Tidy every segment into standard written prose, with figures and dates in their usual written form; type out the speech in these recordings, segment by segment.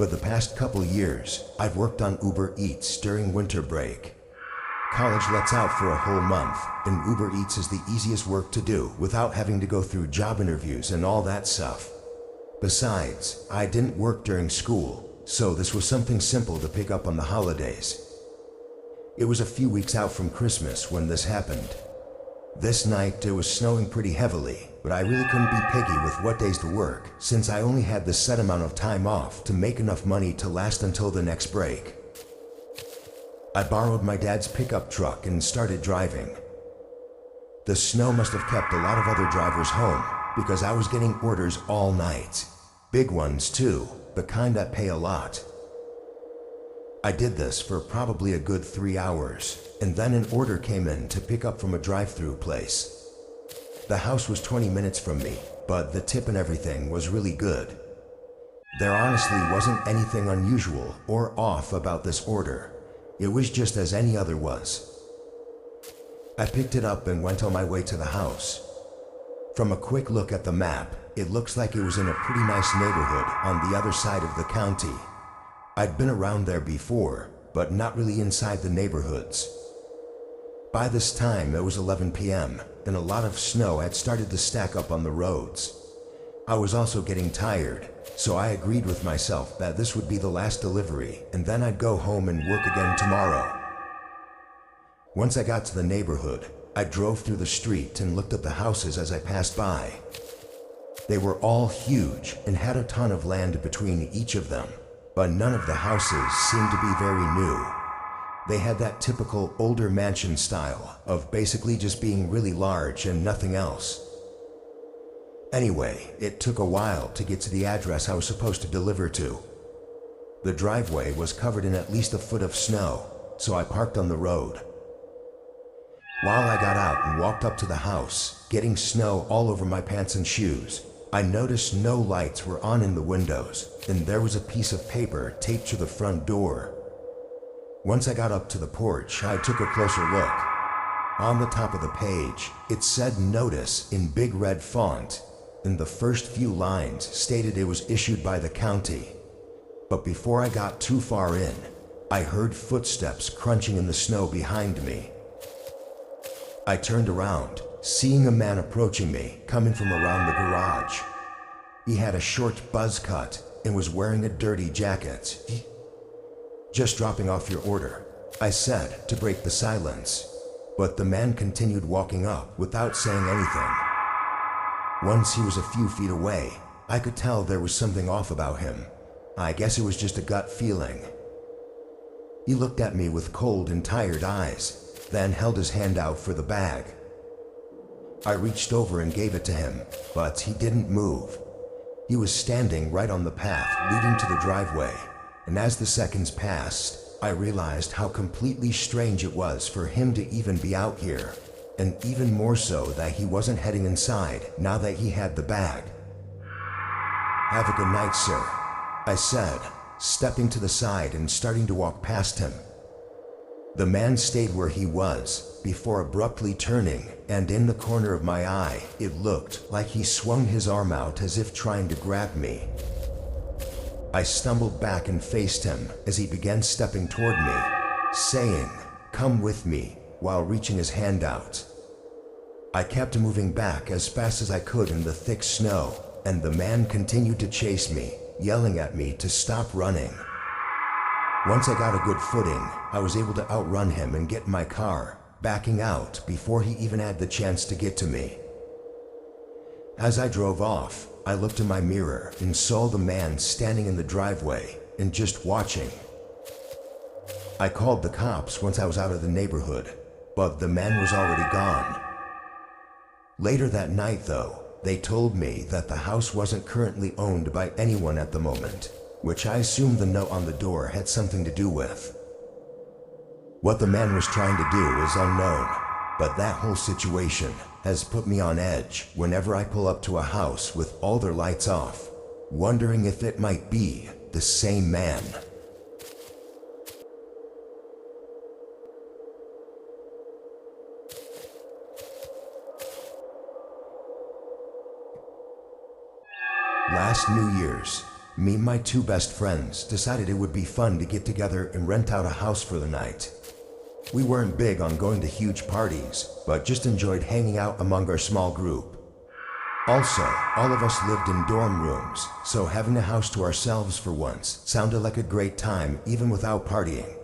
For the past couple years, I've worked on Uber Eats during winter break. College lets out for a whole month, and Uber Eats is the easiest work to do without having to go through job interviews and all that stuff. Besides, I didn't work during school, so this was something simple to pick up on the holidays. It was a few weeks out from Christmas when this happened. This night it was snowing pretty heavily, but I really couldn't be picky with what days to work since I only had the set amount of time off to make enough money to last until the next break. I borrowed my dad's pickup truck and started driving. The snow must have kept a lot of other drivers home because I was getting orders all night. Big ones too, the kind that pay a lot. I did this for probably a good 3 hours, and then an order came in to pick up from a drive-through place. The house was 20 minutes from me, but the tip and everything was really good. There honestly wasn't anything unusual or off about this order. It was just as any other was. I picked it up and went on my way to the house. From a quick look at the map, it looks like it was in a pretty nice neighborhood on the other side of the county. I'd been around there before, but not really inside the neighborhoods. By this time, it was 11 p.m., and a lot of snow had started to stack up on the roads. I was also getting tired, so I agreed with myself that this would be the last delivery, and then I'd go home and work again tomorrow. Once I got to the neighborhood, I drove through the street and looked at the houses as I passed by. They were all huge and had a ton of land between each of them, but none of the houses seemed to be very new. They had that typical older mansion style of basically just being really large and nothing else. Anyway, it took a while to get to the address I was supposed to deliver to. The driveway was covered in at least a foot of snow, so I parked on the road. While I got out and walked up to the house, getting snow all over my pants and shoes, I noticed no lights were on in the windows, and there was a piece of paper taped to the front door. Once I got up to the porch, I took a closer look. On the top of the page, it said "Notice" in big red font, and the first few lines stated it was issued by the county. But before I got too far in, I heard footsteps crunching in the snow behind me. I turned around, seeing a man approaching me, coming from around the garage. He had a short buzz cut and was wearing a dirty jacket. "Just dropping off your order," I said to break the silence, but the man continued walking up without saying anything. Once he was a few feet away, I could tell there was something off about him. I guess it was just a gut feeling. He looked at me with cold and tired eyes, then held his hand out for the bag. I reached over and gave it to him, but he didn't move. He was standing right on the path leading to the driveway, and as the seconds passed, I realized how completely strange it was for him to even be out here, and even more so that he wasn't heading inside now that he had the bag. "Have a good night, sir," I said, stepping to the side and starting to walk past him. The man stayed where he was, before abruptly turning, and in the corner of my eye, it looked like he swung his arm out as if trying to grab me. I stumbled back and faced him as he began stepping toward me, saying, "Come with me," while reaching his hand out. I kept moving back as fast as I could in the thick snow, and the man continued to chase me, yelling at me to stop running. Once I got a good footing, I was able to outrun him and get in my car, backing out before he even had the chance to get to me. As I drove off, I looked in my mirror and saw the man standing in the driveway and just watching. I called the cops once I was out of the neighborhood, but the man was already gone. Later that night though, they told me that the house wasn't currently owned by anyone at the moment, which I assumed the note on the door had something to do with. What the man was trying to do is unknown, but that whole situation has put me on edge whenever I pull up to a house with all their lights off, wondering if it might be the same man. Last New Year's, me and my two best friends decided it would be fun to get together and rent out a house for the night. We weren't big on going to huge parties, but just enjoyed hanging out among our small group. Also, all of us lived in dorm rooms, so having a house to ourselves for once sounded like a great time even without partying.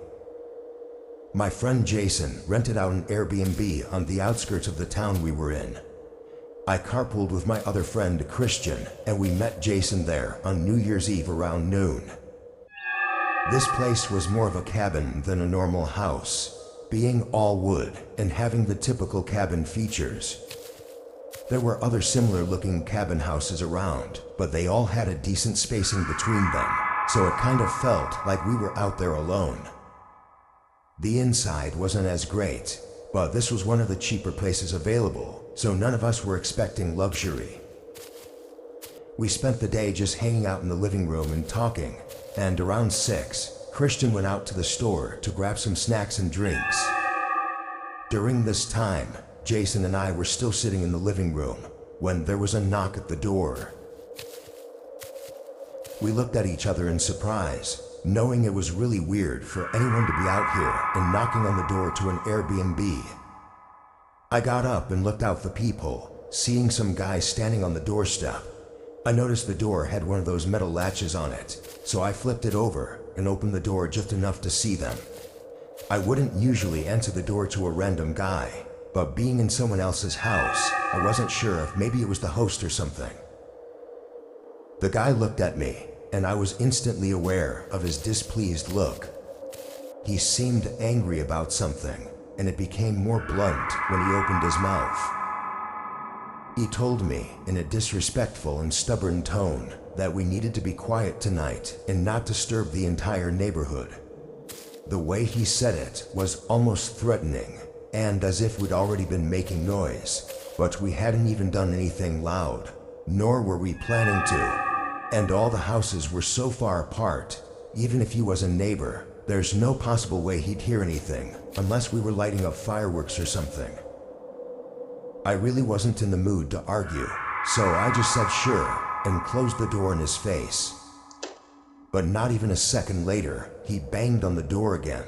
My friend Jason rented out an Airbnb on the outskirts of the town we were in. I carpooled with my other friend Christian, and we met Jason there on New Year's Eve around noon. This place was more of a cabin than a normal house, being all wood and having the typical cabin features. There were other similar looking cabin houses around, but they all had a decent spacing between them, so it kind of felt like we were out there alone. The inside wasn't as great, but this was one of the cheaper places available, so none of us were expecting luxury. We spent the day just hanging out in the living room and talking, and around 6, Christian went out to the store to grab some snacks and drinks. During this time, Jason and I were still sitting in the living room when there was a knock at the door. We looked at each other in surprise, knowing it was really weird for anyone to be out here and knocking on the door to an Airbnb. I got up and looked out the peephole, seeing some guys standing on the doorstep. I noticed the door had one of those metal latches on it, so I flipped it over and opened the door just enough to see them. I wouldn't usually answer the door to a random guy, but being in someone else's house, I wasn't sure if maybe it was the host or something. The guy looked at me, and I was instantly aware of his displeased look. He seemed angry about something, and it became more blunt when he opened his mouth. He told me in a disrespectful and stubborn tone that we needed to be quiet tonight and not disturb the entire neighborhood. The way he said it was almost threatening, and as if we'd already been making noise, but we hadn't even done anything loud, nor were we planning to. And all the houses were so far apart, even if he was a neighbor, there's no possible way he'd hear anything unless we were lighting up fireworks or something. I really wasn't in the mood to argue, so I just said sure and closed the door in his face. But not even a second later, he banged on the door again.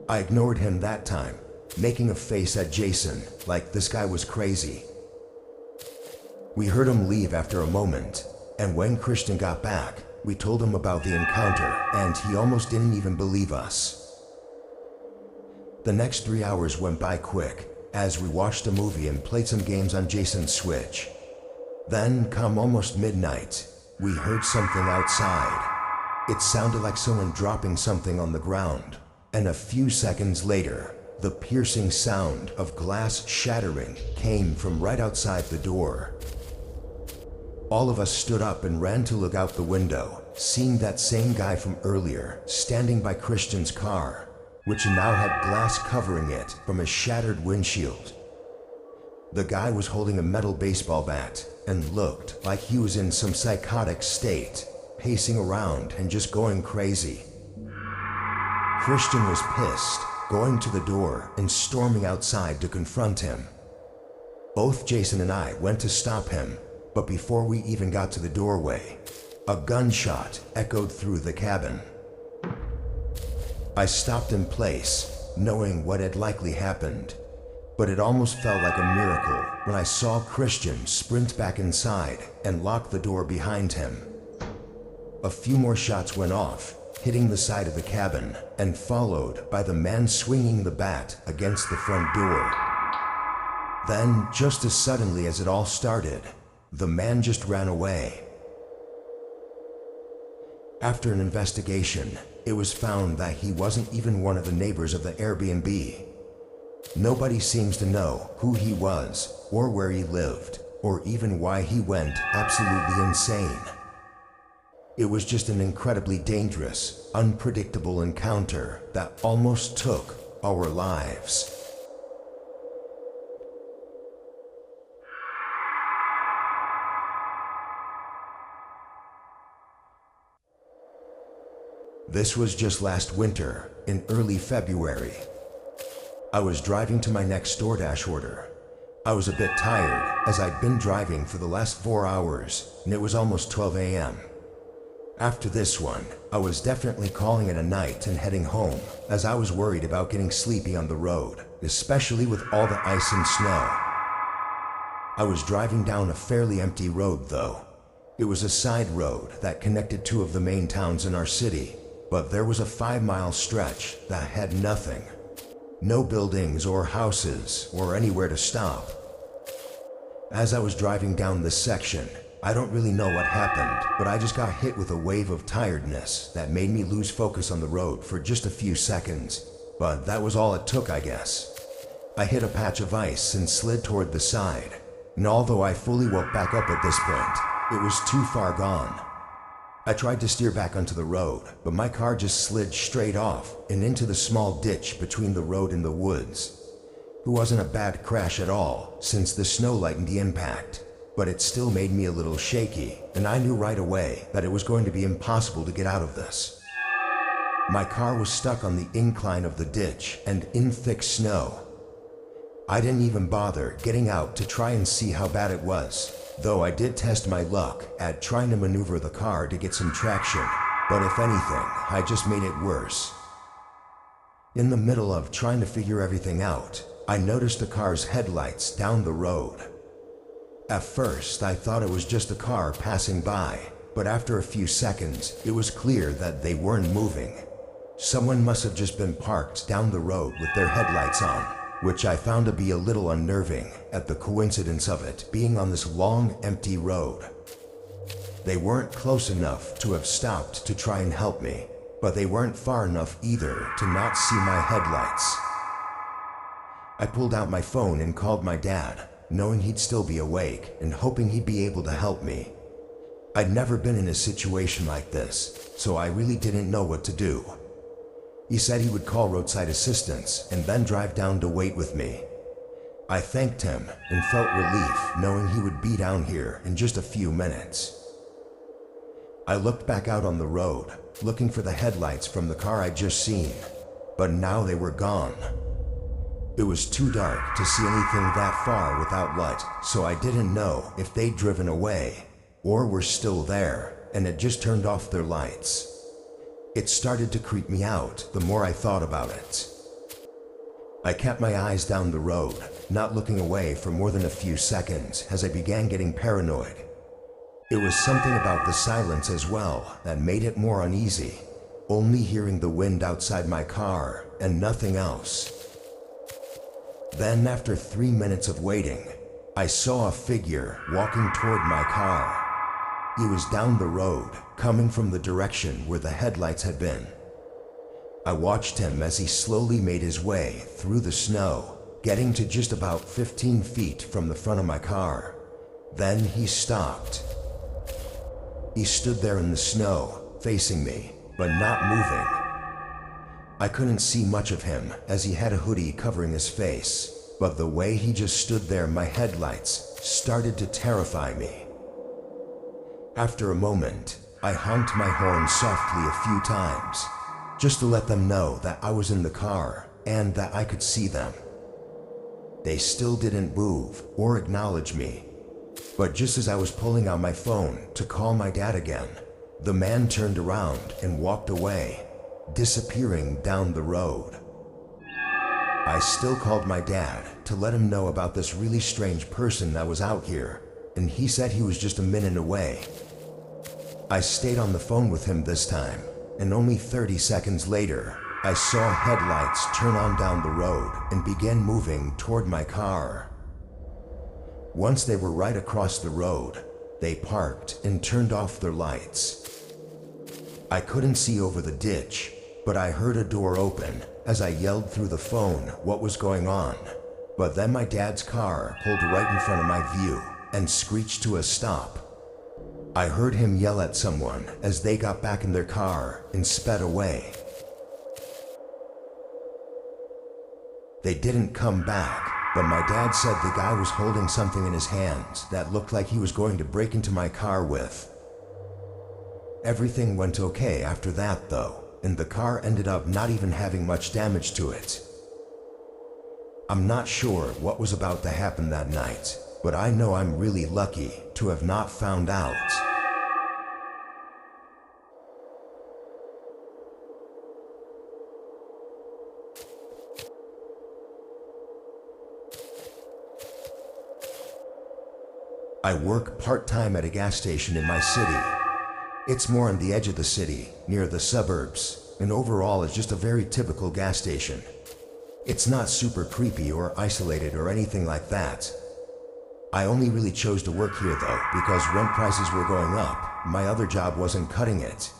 I ignored him that time, making a face at Jason like this guy was crazy. We heard him leave after a moment, and when Christian got back, we told him about the encounter, and he almost didn't even believe us. The next 3 hours went by quick, as we watched a movie and played some games on Jason's Switch. Then, come almost midnight, we heard something outside. It sounded like someone dropping something on the ground, and a few seconds later, the piercing sound of glass shattering came from right outside the door. All of us stood up and ran to look out the window, seeing that same guy from earlier standing by Christian's car, which now had glass covering it from a shattered windshield. The guy was holding a metal baseball bat and looked like he was in some psychotic state, pacing around and just going crazy. Christian was pissed, going to the door and storming outside to confront him. Both Jason and I went to stop him, but before we even got to the doorway, a gunshot echoed through the cabin. I stopped in place, knowing what had likely happened, but it almost felt like a miracle when I saw Christian sprint back inside and lock the door behind him. A few more shots went off, hitting the side of the cabin, and followed by the man swinging the bat against the front door. Then, just as suddenly as it all started, the man just ran away. After an investigation, it was found that he wasn't even one of the neighbors of the Airbnb. Nobody seems to know who he was, or where he lived, or even why he went absolutely insane. It was just an incredibly dangerous, unpredictable encounter that almost took our lives. This was just last winter, in early February. I was driving to my next DoorDash order. I was a bit tired, as I'd been driving for the last 4 hours, and it was almost 12 a.m. After this one, I was definitely calling it a night and heading home, as I was worried about getting sleepy on the road, especially with all the ice and snow. I was driving down a fairly empty road though. It was a side road that connected two of the main towns in our city, but there was a 5-mile stretch that had nothing. No buildings or houses or anywhere to stop. As I was driving down this section, I don't really know what happened, but I just got hit with a wave of tiredness that made me lose focus on the road for just a few seconds. But that was all it took, I guess. I hit a patch of ice and slid toward the side, and although I fully woke back up at this point, it was too far gone. I tried to steer back onto the road, but my car just slid straight off and into the small ditch between the road and the woods. It wasn't a bad crash at all, since the snow lightened the impact, but it still made me a little shaky, and I knew right away that it was going to be impossible to get out of this. My car was stuck on the incline of the ditch and in thick snow. I didn't even bother getting out to try and see how bad it was, though I did test my luck at trying to maneuver the car to get some traction, but if anything, I just made it worse. In the middle of trying to figure everything out, I noticed the car's headlights down the road. At first, I thought it was just a car passing by, but after a few seconds, it was clear that they weren't moving. Someone must have just been parked down the road with their headlights on, which I found to be a little unnerving at the coincidence of it being on this long, empty road. They weren't close enough to have stopped to try and help me, but they weren't far enough either to not see my headlights. I pulled out my phone and called my dad, knowing he'd still be awake and hoping he'd be able to help me. I'd never been in a situation like this, so I really didn't know what to do. He said he would call roadside assistance and then drive down to wait with me. I thanked him and felt relief knowing he would be down here in just a few minutes. I looked back out on the road, looking for the headlights from the car I'd just seen, but now they were gone. It was too dark to see anything that far without light, so I didn't know if they'd driven away or were still there and had just turned off their lights. It started to creep me out the more I thought about it. I kept my eyes down the road, not looking away for more than a few seconds as I began getting paranoid. It was something about the silence as well that made it more uneasy, only hearing the wind outside my car and nothing else. Then, after 3 minutes of waiting, I saw a figure walking toward my car. He was down the road, coming from the direction where the headlights had been. I watched him as he slowly made his way through the snow, getting to just about 15 feet from the front of my car. Then he stopped. He stood there in the snow, facing me, but not moving. I couldn't see much of him as he had a hoodie covering his face, but the way he just stood there, my headlights started to terrify me. After a moment, I honked my horn softly a few times, just to let them know that I was in the car and that I could see them. They still didn't move or acknowledge me, but just as I was pulling out my phone to call my dad again, the man turned around and walked away, disappearing down the road. I still called my dad to let him know about this really strange person that was out here, and he said he was just a minute away. I stayed on the phone with him this time, and only 30 seconds later, I saw headlights turn on down the road and began moving toward my car. Once they were right across the road, they parked and turned off their lights. I couldn't see over the ditch, but I heard a door open as I yelled through the phone what was going on. But then my dad's car pulled right in front of my view and screeched to a stop. I heard him yell at someone as they got back in their car and sped away. They didn't come back, but my dad said the guy was holding something in his hands that looked like he was going to break into my car with. Everything went okay after that though, and the car ended up not even having much damage to it. I'm not sure what was about to happen that night, but I know I'm really lucky to have not found out. I work part-time at a gas station in my city. It's more on the edge of the city, near the suburbs, and overall it's just a very typical gas station. It's not super creepy or isolated or anything like that. I only really chose to work here though because rent prices were going up. My other job wasn't cutting it.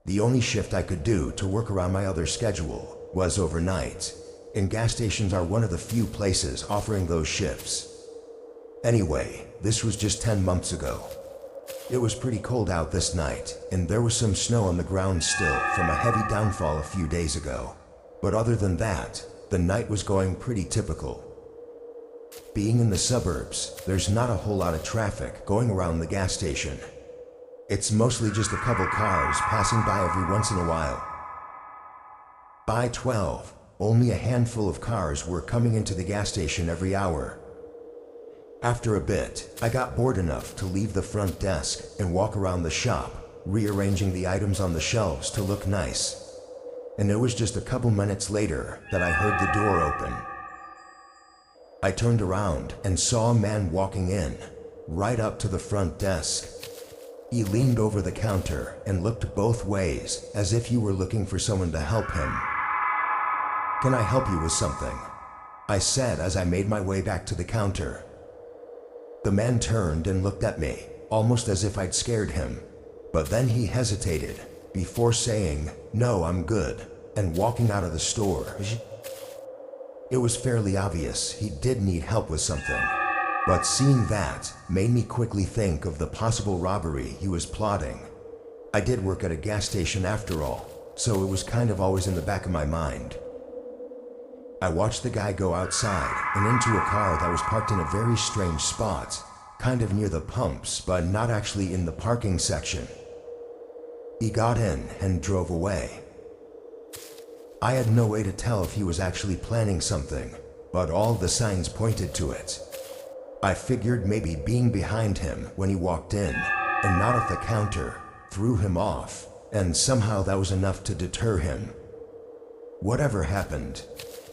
The only shift I could do to work around my other schedule was overnight, and gas stations are one of the few places offering those shifts. Anyway, this was just 10 months ago. It was pretty cold out this night, and there was some snow on the ground still from a heavy downfall a few days ago. But other than that, the night was going pretty typical. Being in the suburbs, there's not a whole lot of traffic going around the gas station. It's mostly just a couple cars passing by every once in a while. By 12, only a handful of cars were coming into the gas station every hour. After a bit, I got bored enough to leave the front desk and walk around the shop, rearranging the items on the shelves to look nice. And it was just a couple minutes later that I heard the door open. I turned around and saw a man walking in, right up to the front desk. He leaned over the counter and looked both ways as if he were looking for someone to help him. "Can I help you with something?" I said as I made my way back to the counter. The man turned and looked at me, almost as if I'd scared him, but then he hesitated before saying, "No, I'm good," and walking out of the store. It was fairly obvious he did need help with something, but seeing that made me quickly think of the possible robbery he was plotting. I did work at a gas station after all, so it was kind of always in the back of my mind. I watched the guy go outside and into a car that was parked in a very strange spot, kind of near the pumps, but not actually in the parking section. He got in and drove away. I had no way to tell if he was actually planning something, but all the signs pointed to it. I figured maybe being behind him when he walked in, and not at the counter, threw him off, and somehow that was enough to deter him. Whatever happened,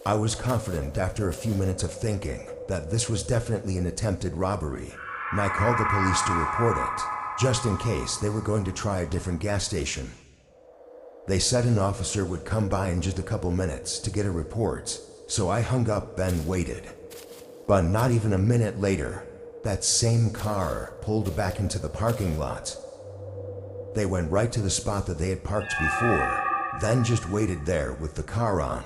I was confident after a few minutes of thinking that this was definitely an attempted robbery, and I called the police to report it, just in case they were going to try a different gas station. They said an officer would come by in just a couple minutes to get a report, so I hung up and waited. But not even a minute later, that same car pulled back into the parking lot. They went right to the spot that they had parked before, then just waited there with the car on.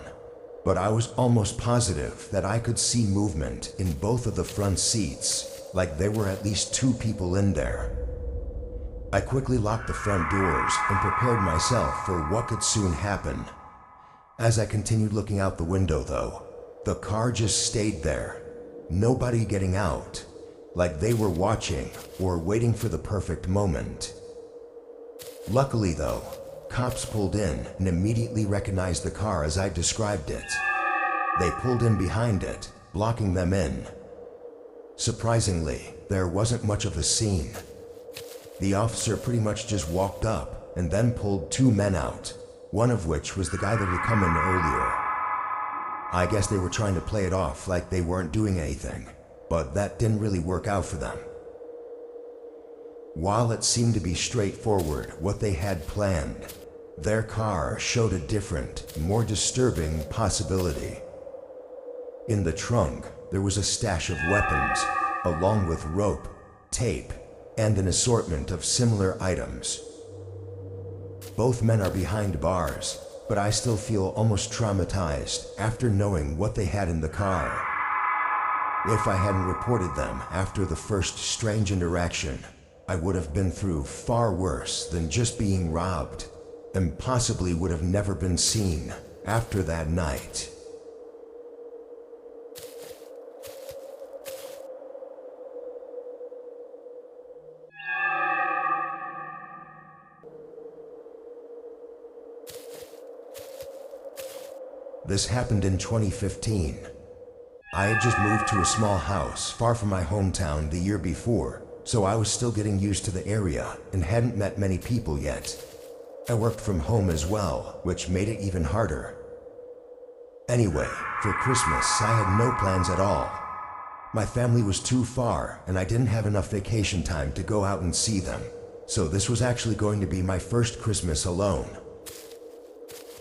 But I was almost positive that I could see movement in both of the front seats, like there were at least 2 people in there. I quickly locked the front doors and prepared myself for what could soon happen. As I continued looking out the window though, the car just stayed there, nobody getting out, like they were watching or waiting for the perfect moment. Luckily though, cops pulled in and immediately recognized the car as I described it. They pulled in behind it, blocking them in. Surprisingly, there wasn't much of a scene. The officer pretty much just walked up and then pulled 2 men out, one of which was the guy that had come in earlier. I guess they were trying to play it off like they weren't doing anything, but that didn't really work out for them. While it seemed to be straightforward what they had planned, their car showed a different, more disturbing possibility. In the trunk, there was a stash of weapons, along with rope, tape, and an assortment of similar items. Both men are behind bars, but I still feel almost traumatized after knowing what they had in the car. If I hadn't reported them after the first strange interaction, I would have been through far worse than just being robbed, and possibly would have never been seen after that night. This happened in 2015. I had just moved to a small house far from my hometown the year before, so I was still getting used to the area and hadn't met many people yet. I worked from home as well, which made it even harder. Anyway, for Christmas I had no plans at all. My family was too far, and I didn't have enough vacation time to go out and see them, so this was actually going to be my first Christmas alone.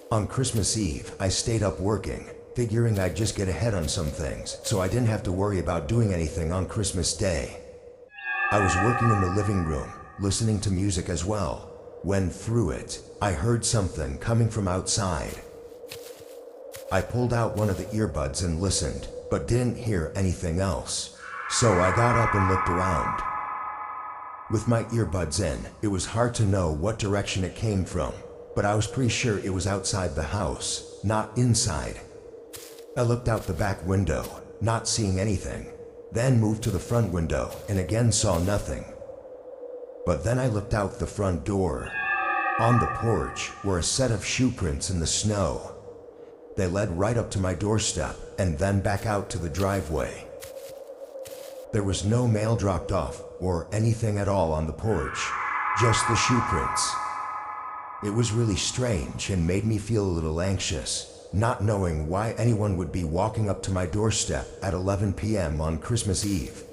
On Christmas Eve, I stayed up working, figuring I'd just get ahead on some things, so I didn't have to worry about doing anything on Christmas Day. I was working in the living room, listening to music as well, when through it, I heard something coming from outside. I pulled out one of the earbuds and listened, but didn't hear anything else, so I got up and looked around. With my earbuds in, it was hard to know what direction it came from, but I was pretty sure it was outside the house, not inside. I looked out the back window, not seeing anything, then moved to the front window and again saw nothing. But then I looked out the front door. On the porch were a set of shoe prints in the snow. They led right up to my doorstep and then back out to the driveway. There was no mail dropped off or anything at all on the porch, just the shoe prints. It was really strange and made me feel a little anxious, not knowing why anyone would be walking up to my doorstep at 11 p.m. on Christmas Eve.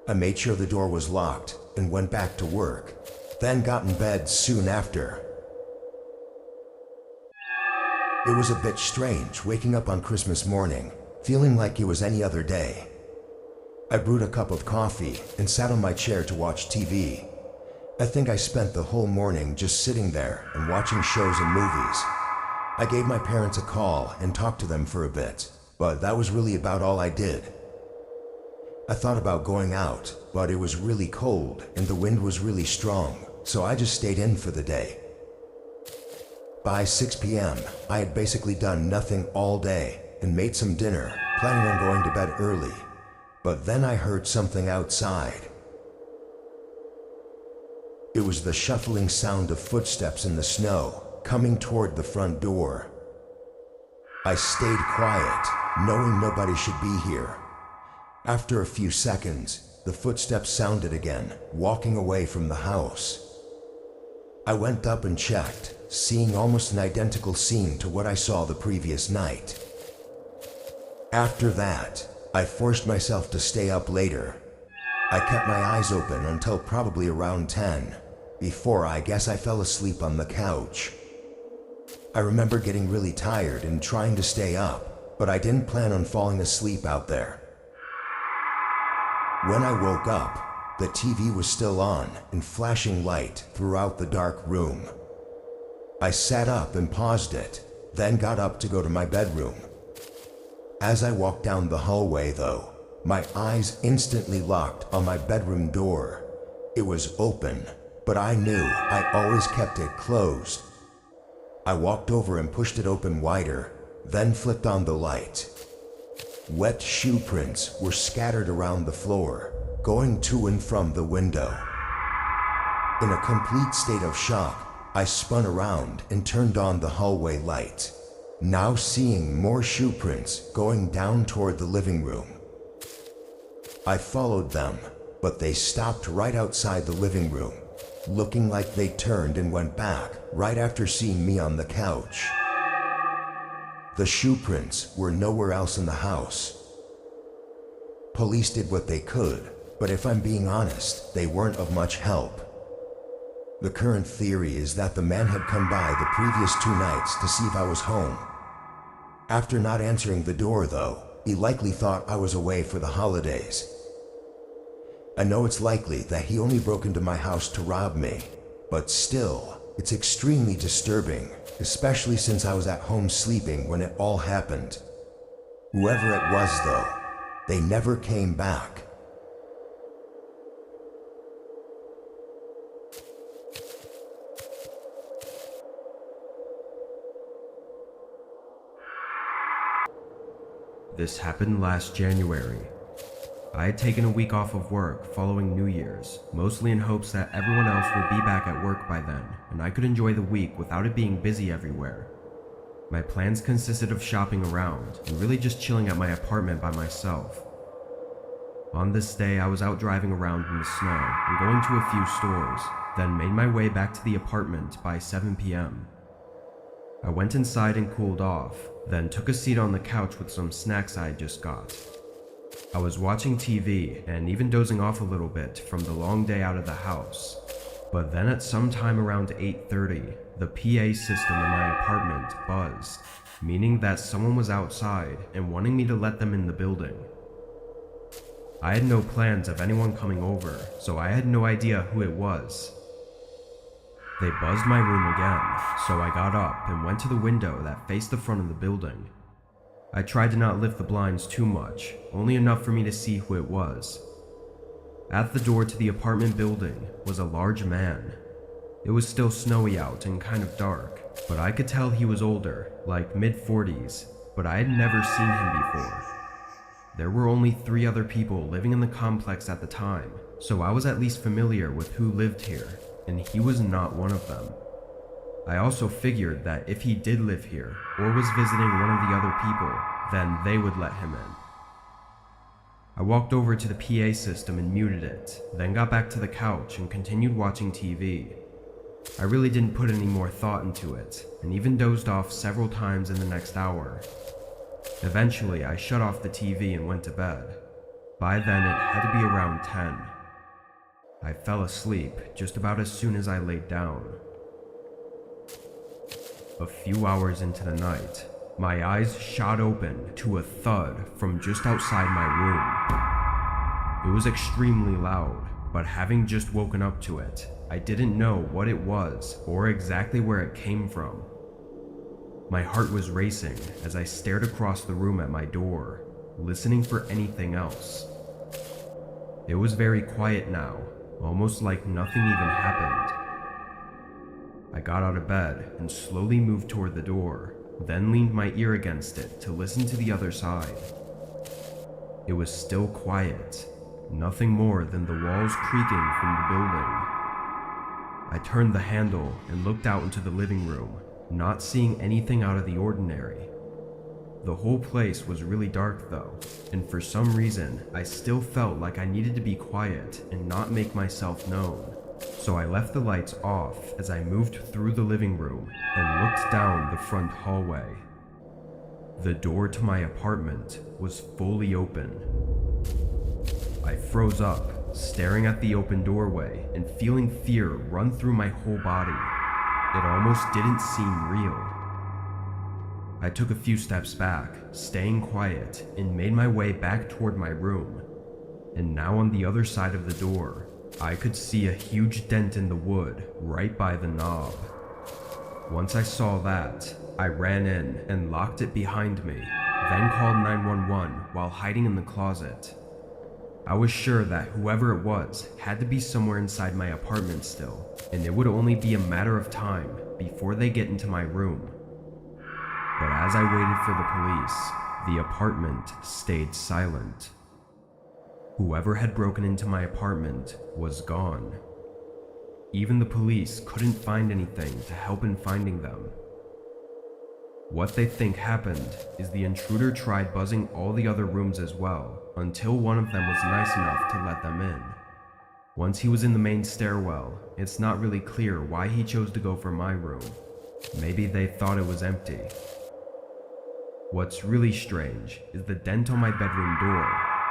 I made sure the door was locked and went back to work, then got in bed soon after. It was a bit strange waking up on Christmas morning, feeling like it was any other day. I brewed a cup of coffee and sat on my chair to watch TV. I think I spent the whole morning just sitting there and watching shows and movies. I gave my parents a call and talked to them for a bit, but that was really about all I did. I thought about going out, but it was really cold and the wind was really strong, so I just stayed in for the day. By 6 p.m., I had basically done nothing all day and made some dinner, planning on going to bed early. But then I heard something outside. It was the shuffling sound of footsteps in the snow, coming toward the front door. I stayed quiet, knowing nobody should be here. After a few seconds, the footsteps sounded again, walking away from the house. I went up and checked, seeing almost an identical scene to what I saw the previous night. After that, I forced myself to stay up later. I kept my eyes open until probably around 10, before I guess I fell asleep on the couch. I remember getting really tired and trying to stay up, but I didn't plan on falling asleep out there. When I woke up, the TV was still on and flashing light throughout the dark room. I sat up and paused it, then got up to go to my bedroom. As I walked down the hallway though, my eyes instantly locked on my bedroom door. It was open, but I knew I always kept it closed. I walked over and pushed it open wider, then flipped on the light. Wet shoe prints were scattered around the floor, going to and from the window. In a complete state of shock, I spun around and turned on the hallway light, now seeing more shoe prints going down toward the living room. I followed them, but they stopped right outside the living room, looking like they turned and went back right after seeing me on the couch. The shoe prints were nowhere else in the house. Police did what they could, but if I'm being honest, they weren't of much help. The current theory is that the man had come by the previous 2 nights to see if I was home. After not answering the door though, he likely thought I was away for the holidays. I know it's likely that he only broke into my house to rob me, but still, it's extremely disturbing, especially since I was at home sleeping when it all happened. Whoever it was though, they never came back. This happened last January. I had taken a week off of work following New Year's, mostly in hopes that everyone else would be back at work by then, and I could enjoy the week without it being busy everywhere. My plans consisted of shopping around, and really just chilling at my apartment by myself. On this day, I was out driving around in the snow and going to a few stores, then made my way back to the apartment by 7 p.m. I went inside and cooled off, then took a seat on the couch with some snacks I had just got. I was watching TV and even dozing off a little bit from the long day out of the house. But then at some time around 8:30, the PA system in my apartment buzzed, meaning that someone was outside and wanting me to let them in the building. I had no plans of anyone coming over, so I had no idea who it was. They buzzed my room again, so I got up and went to the window that faced the front of the building. I tried to not lift the blinds too much, only enough for me to see who it was. At the door to the apartment building was a large man. It was still snowy out and kind of dark, but I could tell he was older, like mid-40s, but I had never seen him before. There were only 3 other people living in the complex at the time, so I was at least familiar with who lived here, and he was not one of them. I also figured that if he did live here, or was visiting one of the other people, then they would let him in. I walked over to the PA system and muted it, then got back to the couch and continued watching TV. I really didn't put any more thought into it, and even dozed off several times in the next hour. Eventually, I shut off the TV and went to bed. By then, it had to be around 10. I fell asleep just about as soon as I laid down. A few hours into the night, my eyes shot open to a thud from just outside my room. It was extremely loud, but having just woken up to it, I didn't know what it was or exactly where it came from. My heart was racing as I stared across the room at my door, listening for anything else. It was very quiet now, almost like nothing even happened. I got out of bed and slowly moved toward the door, then leaned my ear against it to listen to the other side. It was still quiet, nothing more than the walls creaking from the building. I turned the handle and looked out into the living room, not seeing anything out of the ordinary. The whole place was really dark though, and for some reason I still felt like I needed to be quiet and not make myself known. So I left the lights off as I moved through the living room and looked down the front hallway. The door to my apartment was fully open. I froze up, staring at the open doorway and feeling fear run through my whole body. It almost didn't seem real. I took a few steps back, staying quiet, and made my way back toward my room. And now on the other side of the door, I could see a huge dent in the wood right by the knob. Once I saw that, I ran in and locked it behind me, then called 911 while hiding in the closet. I was sure that whoever it was had to be somewhere inside my apartment still, and it would only be a matter of time before they get into my room. But as I waited for the police, the apartment stayed silent. Whoever had broken into my apartment was gone. Even the police couldn't find anything to help in finding them. What they think happened is the intruder tried buzzing all the other rooms as well, until one of them was nice enough to let them in. Once he was in the main stairwell, it's not really clear why he chose to go for my room. Maybe they thought it was empty. What's really strange is the dent on my bedroom door,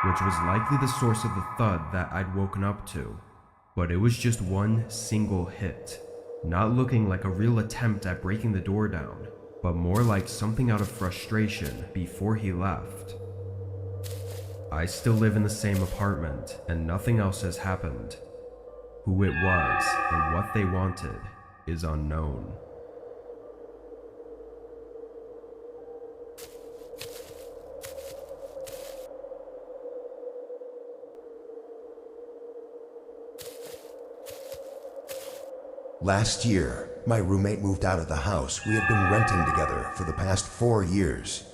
which was likely the source of the thud that I'd woken up to. But it was just one single hit, not looking like a real attempt at breaking the door down, but more like something out of frustration before he left. I still live in the same apartment, and nothing else has happened. Who it was and what they wanted is unknown. Last year, my roommate moved out of the house we had been renting together for the past 4 years.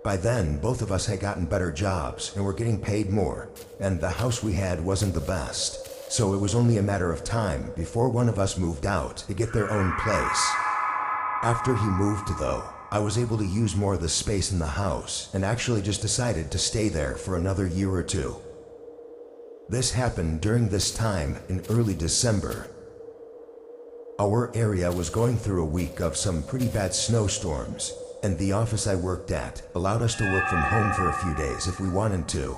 By then, both of us had gotten better jobs and were getting paid more, and the house we had wasn't the best, so it was only a matter of time before one of us moved out to get their own place. After he moved, though, I was able to use more of the space in the house and actually just decided to stay there for another year or two. This happened during this time in early December. Our area was going through a week of some pretty bad snowstorms, and the office I worked at allowed us to work from home for a few days if we wanted to.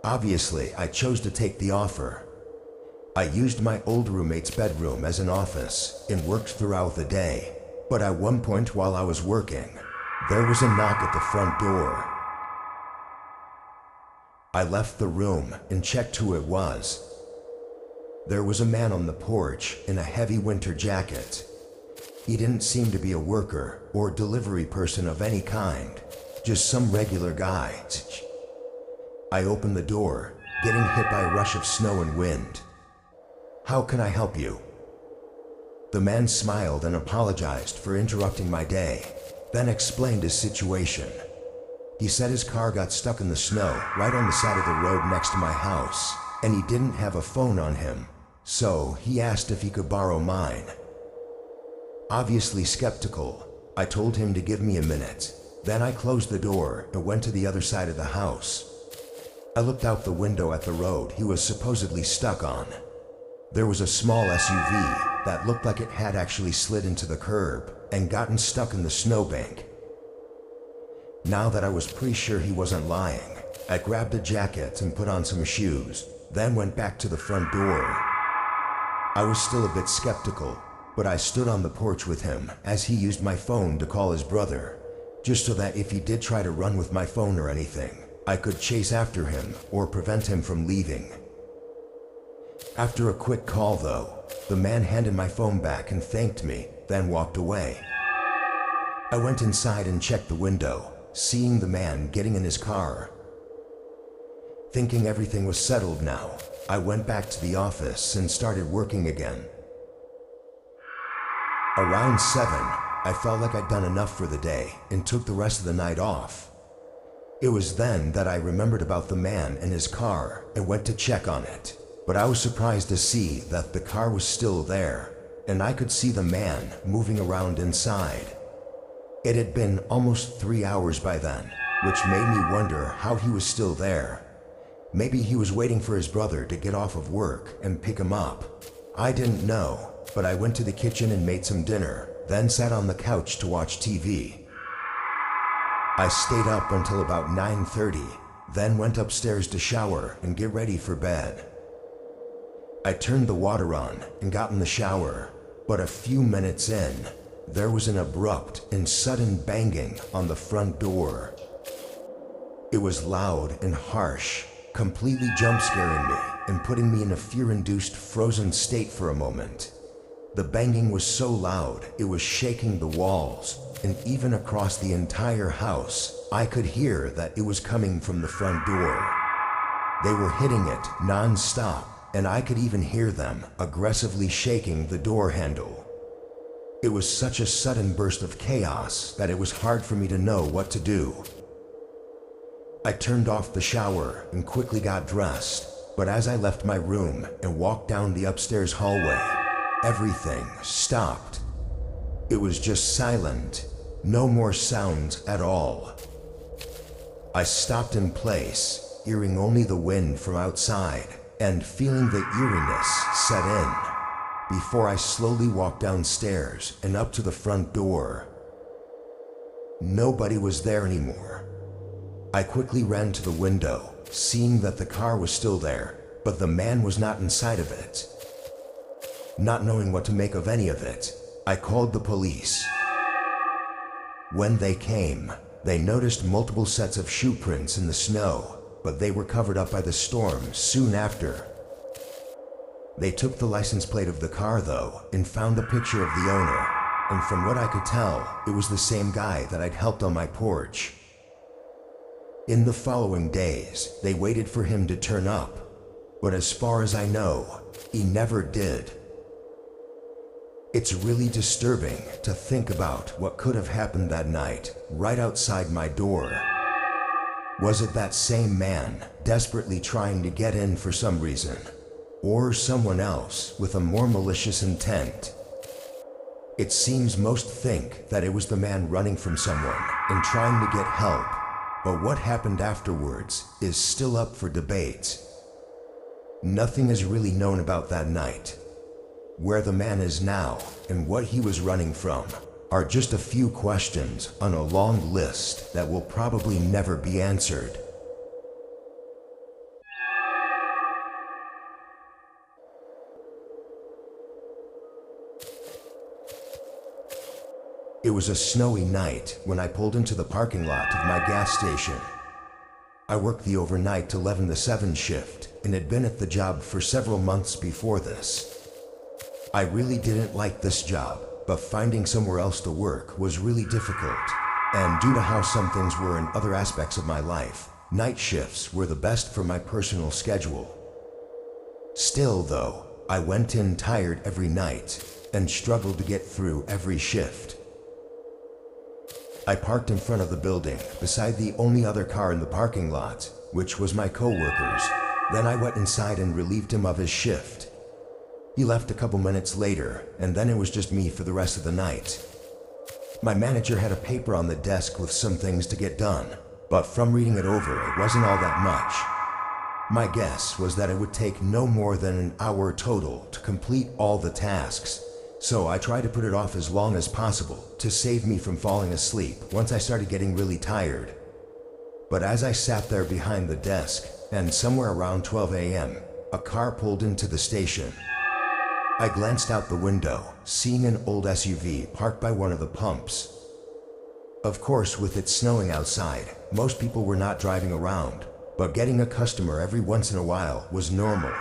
Obviously, I chose to take the offer. I used my old roommate's bedroom as an office and worked throughout the day. But at one point while I was working, there was a knock at the front door. I left the room and checked who it was. There was a man on the porch in a heavy winter jacket. He didn't seem to be a worker or delivery person of any kind, just some regular guy. I opened the door, getting hit by a rush of snow and wind. "How can I help you?" The man smiled and apologized for interrupting my day, then explained his situation. He said his car got stuck in the snow right on the side of the road next to my house, and he didn't have a phone on him, so he asked if he could borrow mine. Obviously skeptical, I told him to give me a minute. Then I closed the door and went to the other side of the house. I looked out the window at the road he was supposedly stuck on. There was a small SUV that looked like it had actually slid into the curb and gotten stuck in the snowbank. Now that I was pretty sure he wasn't lying, I grabbed a jacket and put on some shoes, then went back to the front door. I was still a bit skeptical, but I stood on the porch with him as he used my phone to call his brother, just so that if he did try to run with my phone or anything, I could chase after him or prevent him from leaving. After a quick call though, the man handed my phone back and thanked me, then walked away. I went inside and checked the window, seeing the man getting in his car. Thinking everything was settled now, I went back to the office and started working again. Around 7, I felt like I'd done enough for the day and took the rest of the night off. It was then that I remembered about the man and his car and went to check on it, but I was surprised to see that the car was still there, and I could see the man moving around inside. It had been almost 3 hours by then, which made me wonder how he was still there. Maybe he was waiting for his brother to get off of work and pick him up. I didn't know, but I went to the kitchen and made some dinner, then sat on the couch to watch TV. I stayed up until about 9:30, then went upstairs to shower and get ready for bed. I turned the water on and got in the shower, but a few minutes in, there was an abrupt and sudden banging on the front door. It was loud and harsh, completely jump-scaring me and putting me in a fear-induced frozen state for a moment. The banging was so loud, it was shaking the walls, and even across the entire house, I could hear that it was coming from the front door. They were hitting it non-stop, and I could even hear them aggressively shaking the door handle. It was such a sudden burst of chaos that it was hard for me to know what to do. I turned off the shower and quickly got dressed, but as I left my room and walked down the upstairs hallway, everything stopped. It was just silent, no more sounds at all. I stopped in place, hearing only the wind from outside and feeling the eeriness set in, before I slowly walked downstairs and up to the front door. Nobody was there anymore. I quickly ran to the window, seeing that the car was still there, but the man was not inside of it. Not knowing what to make of any of it, I called the police. When they came, they noticed multiple sets of shoe prints in the snow, but they were covered up by the storm soon after. They took the license plate of the car though, and found a picture of the owner, and from what I could tell, it was the same guy that I'd helped on my porch. In the following days, they waited for him to turn up, but as far as I know, he never did. It's really disturbing to think about what could have happened that night, right outside my door. Was it that same man, desperately trying to get in for some reason? Or someone else with a more malicious intent? It seems most think that it was the man running from someone and trying to get help, but what happened afterwards is still up for debate. Nothing is really known about that night. Where the man is now and what he was running from are just a few questions on a long list that will probably never be answered. It was a snowy night when I pulled into the parking lot of my gas station. I worked the overnight 11 to 7 shift and had been at the job for several months before this. I really didn't like this job, but finding somewhere else to work was really difficult. And due to how some things were in other aspects of my life, night shifts were the best for my personal schedule. Still though, I went in tired every night and struggled to get through every shift. I parked in front of the building beside the only other car in the parking lot, which was my coworker's. Then I went inside and relieved him of his shift. He left a couple minutes later, and then it was just me for the rest of the night. My manager had a paper on the desk with some things to get done, but from reading it over, it wasn't all that much. My guess was that it would take no more than an hour total to complete all the tasks, so I tried to put it off as long as possible to save me from falling asleep once I started getting really tired. But as I sat there behind the desk, and somewhere around 12 a.m., a car pulled into the station. I glanced out the window, seeing an old SUV parked by one of the pumps. Of course, with it snowing outside, most people were not driving around, but getting a customer every once in a while was normal.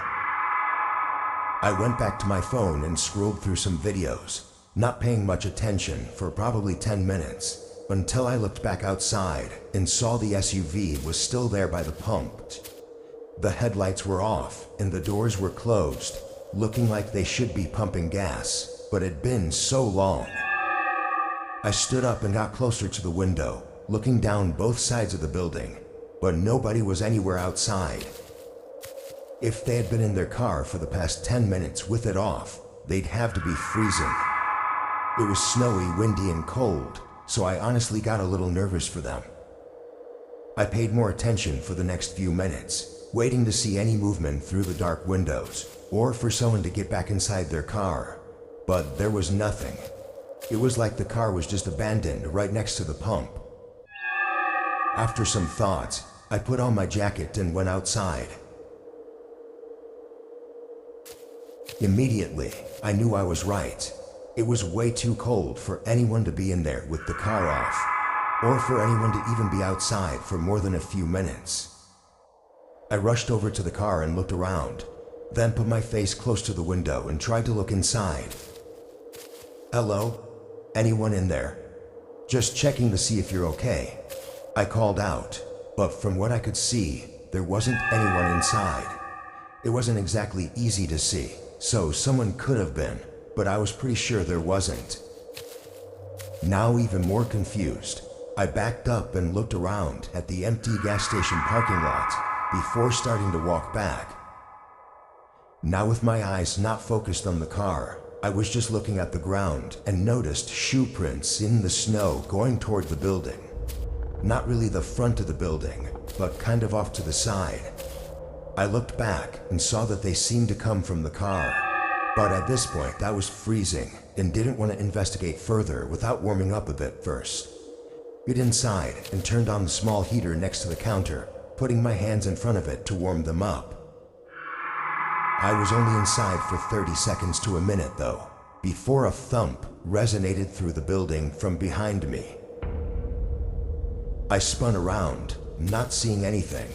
I went back to my phone and scrolled through some videos, not paying much attention for probably 10 minutes, until I looked back outside and saw the SUV was still there by the pump. The headlights were off and the doors were closed, looking like they should be pumping gas, but had been so long. I stood up and got closer to the window, looking down both sides of the building, but nobody was anywhere outside. If they had been in their car for the past 10 minutes with it off, they'd have to be freezing. It was snowy, windy, and cold, so I honestly got a little nervous for them. I paid more attention for the next few minutes, waiting to see any movement through the dark windows, or for someone to get back inside their car, but there was nothing. It was like the car was just abandoned right next to the pump. After some thought, I put on my jacket and went outside. Immediately, I knew I was right. It was way too cold for anyone to be in there with the car off, or for anyone to even be outside for more than a few minutes. I rushed over to the car and looked around, then put my face close to the window and tried to look inside. "Hello? Anyone in there? Just checking to see if you're okay," I called out, but from what I could see, there wasn't anyone inside. It wasn't exactly easy to see, so someone could have been, but I was pretty sure there wasn't. Now even more confused, I backed up and looked around at the empty gas station parking lot before starting to walk back. Now with my eyes not focused on the car, I was just looking at the ground and noticed shoe prints in the snow going toward the building. Not really the front of the building, but kind of off to the side. I looked back and saw that they seemed to come from the car, but at this point I was freezing and didn't want to investigate further without warming up a bit first. Got inside and turned on the small heater next to the counter, putting my hands in front of it to warm them up. I was only inside for 30 seconds to a minute though, before a thump resonated through the building from behind me. I spun around, not seeing anything,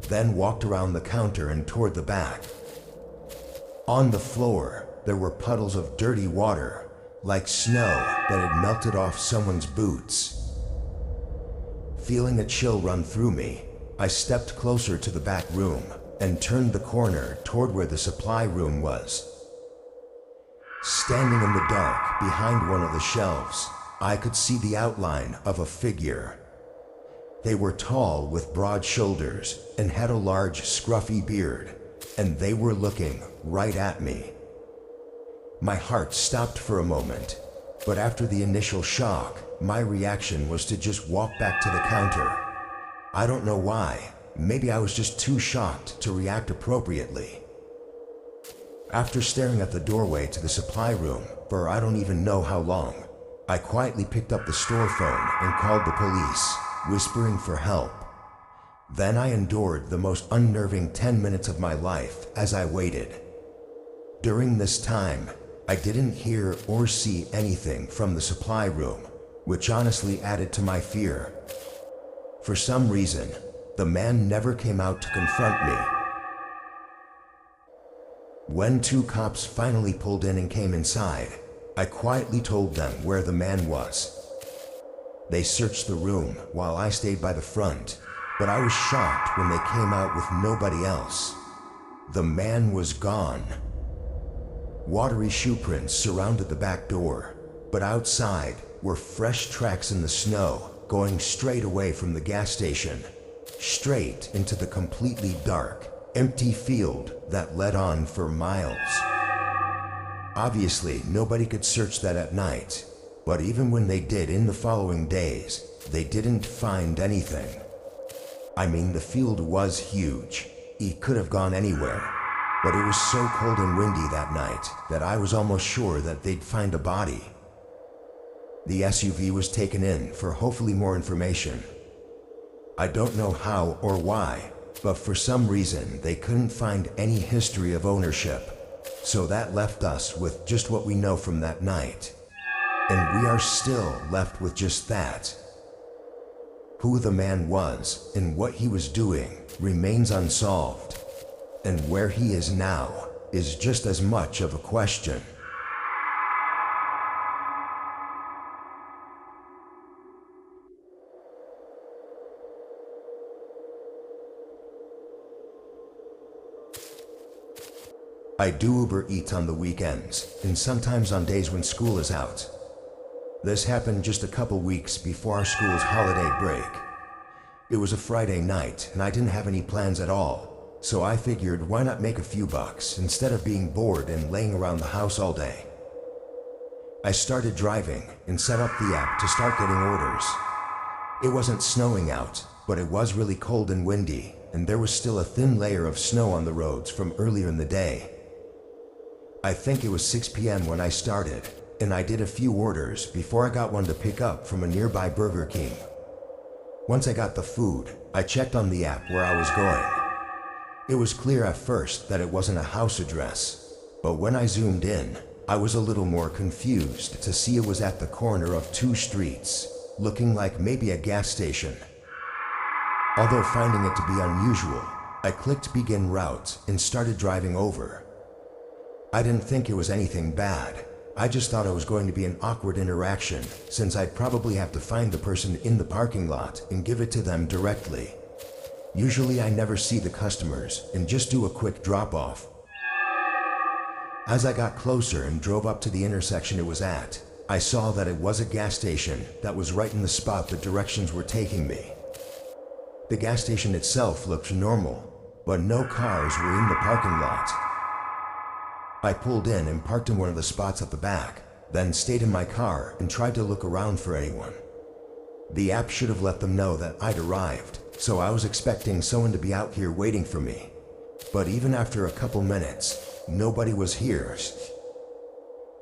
then walked around the counter and toward the back. On the floor, there were puddles of dirty water, like snow that had melted off someone's boots. Feeling a chill run through me, I stepped closer to the back room and turned the corner toward where the supply room was. Standing in the dark behind one of the shelves, I could see the outline of a figure. They were tall with broad shoulders and had a large scruffy beard, and they were looking right at me. My heart stopped for a moment, but after the initial shock, my reaction was to just walk back to the counter. I don't know why. Maybe I was just too shocked to react appropriately. After staring at the doorway to the supply room for I don't even know how long, I quietly picked up the store phone and called the police, whispering for help. Then I endured the most unnerving 10 minutes of my life as I waited. During this time, I didn't hear or see anything from the supply room, which honestly added to my fear. For some reason, the man never came out to confront me. When 2 cops finally pulled in and came inside, I quietly told them where the man was. They searched the room while I stayed by the front, but I was shocked when they came out with nobody else. The man was gone. Watery shoe prints surrounded the back door, but outside were fresh tracks in the snow going straight away from the gas station, straight into the completely dark, empty field that led on for miles. Obviously, nobody could search that at night, but even when they did in the following days, they didn't find anything. I mean, the field was huge. He could have gone anywhere, but it was so cold and windy that night that I was almost sure that they'd find a body. The SUV was taken in for hopefully more information. I don't know how or why, but for some reason they couldn't find any history of ownership. So that left us with just what we know from that night. And we are still left with just that. Who the man was and what he was doing remains unsolved. And where he is now is just as much of a question. I do Uber Eats on the weekends, and sometimes on days when school is out. This happened just a couple weeks before our school's holiday break. It was a Friday night, and I didn't have any plans at all, so I figured why not make a few bucks instead of being bored and laying around the house all day. I started driving and set up the app to start getting orders. It wasn't snowing out, but it was really cold and windy, and there was still a thin layer of snow on the roads from earlier in the day. I think it was 6 p.m. when I started, and I did a few orders before I got one to pick up from a nearby Burger King. Once I got the food, I checked on the app where I was going. It was clear at first that it wasn't a house address, but when I zoomed in, I was a little more confused to see it was at the corner of 2 streets, looking like maybe a gas station. Although finding it to be unusual, I clicked begin route and started driving over. I didn't think it was anything bad. I just thought it was going to be an awkward interaction, since I'd probably have to find the person in the parking lot and give it to them directly. Usually I never see the customers and just do a quick drop-off. As I got closer and drove up to the intersection it was at, I saw that it was a gas station that was right in the spot the directions were taking me. The gas station itself looked normal, but no cars were in the parking lot. I pulled in and parked in one of the spots at the back, then stayed in my car and tried to look around for anyone. The app should have let them know that I'd arrived, so I was expecting someone to be out here waiting for me. But even after a couple minutes, nobody was here.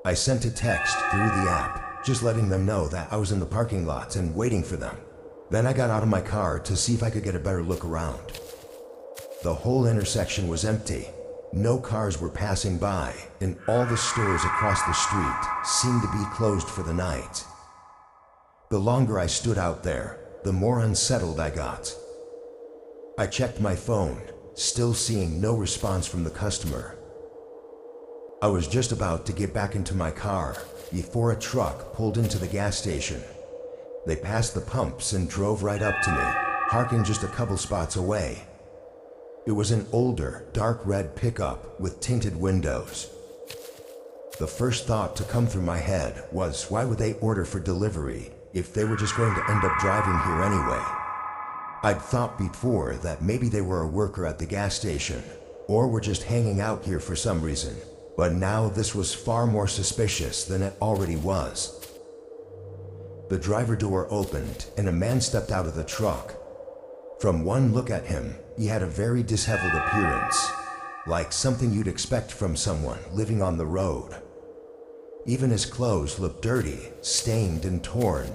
I sent a text through the app, just letting them know that I was in the parking lot and waiting for them. Then I got out of my car to see if I could get a better look around. The whole intersection was empty. No cars were passing by, and all the stores across the street seemed to be closed for the night. The longer I stood out there, the more unsettled I got. I checked my phone, still seeing no response from the customer. I was just about to get back into my car before a truck pulled into the gas station. They passed the pumps and drove right up to me, parking just a couple spots away. It was an older, dark red pickup with tinted windows. The first thought to come through my head was, why would they order for delivery if they were just going to end up driving here anyway? I'd thought before that maybe they were a worker at the gas station, or were just hanging out here for some reason, but now this was far more suspicious than it already was. The driver door opened and a man stepped out of the truck. From one look at him, he had a very disheveled appearance, like something you'd expect from someone living on the road. Even his clothes looked dirty, stained and torn.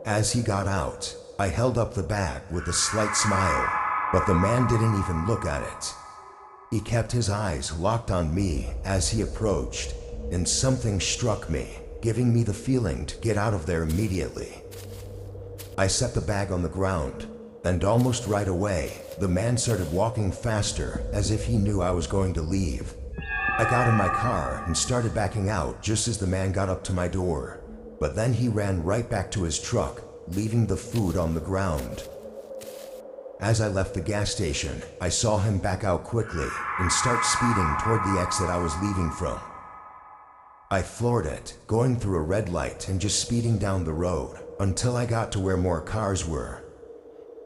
As he got out, I held up the bag with a slight smile, but the man didn't even look at it. He kept his eyes locked on me as he approached, and something struck me. giving me the feeling to get out of there immediately. I set the bag on the ground, and almost right away, the man started walking faster as if he knew I was going to leave. I got in my car and started backing out just as the man got up to my door, but then he ran right back to his truck, leaving the food on the ground. As I left the gas station, I saw him back out quickly and start speeding toward the exit I was leaving from. I floored it, going through a red light and just speeding down the road until I got to where more cars were.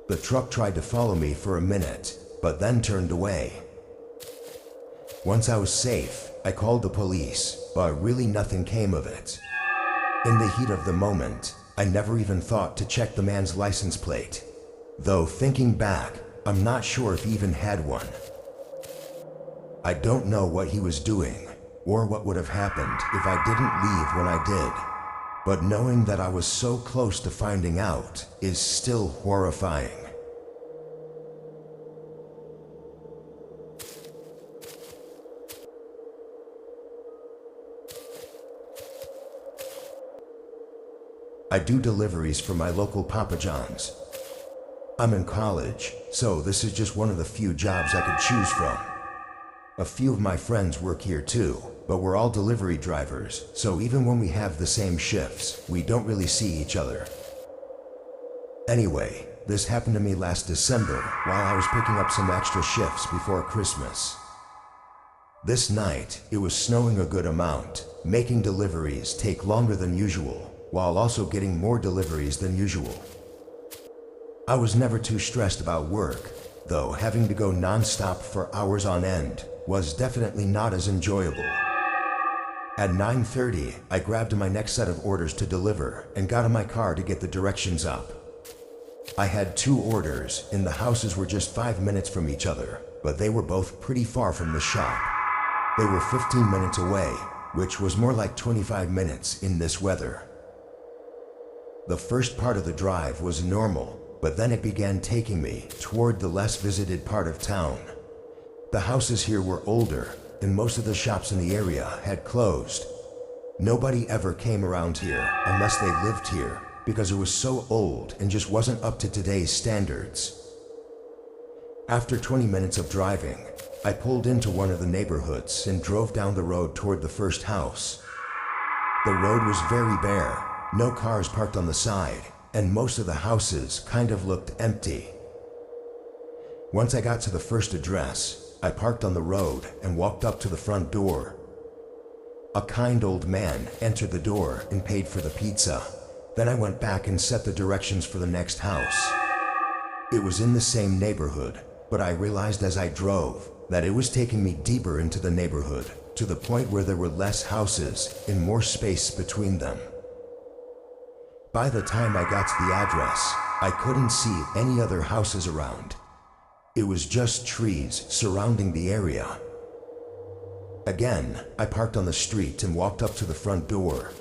The truck tried to follow me for a minute, but then turned away. Once I was safe, I called the police, but really nothing came of it. In the heat of the moment, I never even thought to check the man's license plate. Though thinking back, I'm not sure if he even had one. I don't know what he was doing, or what would have happened if I didn't leave when I did. But knowing that I was so close to finding out is still horrifying. I do deliveries for my local Papa John's. I'm in college, so this is just one of the few jobs I could choose from. A few of my friends work here too, but we're all delivery drivers, so even when we have the same shifts, we don't really see each other. Anyway, this happened to me last December while I was picking up some extra shifts before Christmas. This night, it was snowing a good amount, making deliveries take longer than usual, while also getting more deliveries than usual. I was never too stressed about work, though having to go non-stop for hours on end was definitely not as enjoyable. At 9:30, I grabbed my next set of orders to deliver and got in my car to get the directions up. I had 2 orders, and the houses were just 5 minutes from each other, but they were both pretty far from the shop. They were 15 minutes away, which was more like 25 minutes in this weather. The first part of the drive was normal, but then it began taking me toward the less visited part of town. The houses here were older, and most of the shops in the area had closed. Nobody ever came around here unless they lived here, because it was so old and just wasn't up to today's standards. After 20 minutes of driving, I pulled into one of the neighborhoods and drove down the road toward the first house. The road was very bare, no cars parked on the side, and most of the houses kind of looked empty. Once I got to the first address, I parked on the road and walked up to the front door. A kind old man entered the door and paid for the pizza. Then I went back and set the directions for the next house. It was in the same neighborhood, but I realized as I drove that it was taking me deeper into the neighborhood, to the point where there were less houses and more space between them. By the time I got to the address, I couldn't see any other houses around. It was just trees surrounding the area. Again, I parked on the street and walked up to the front door.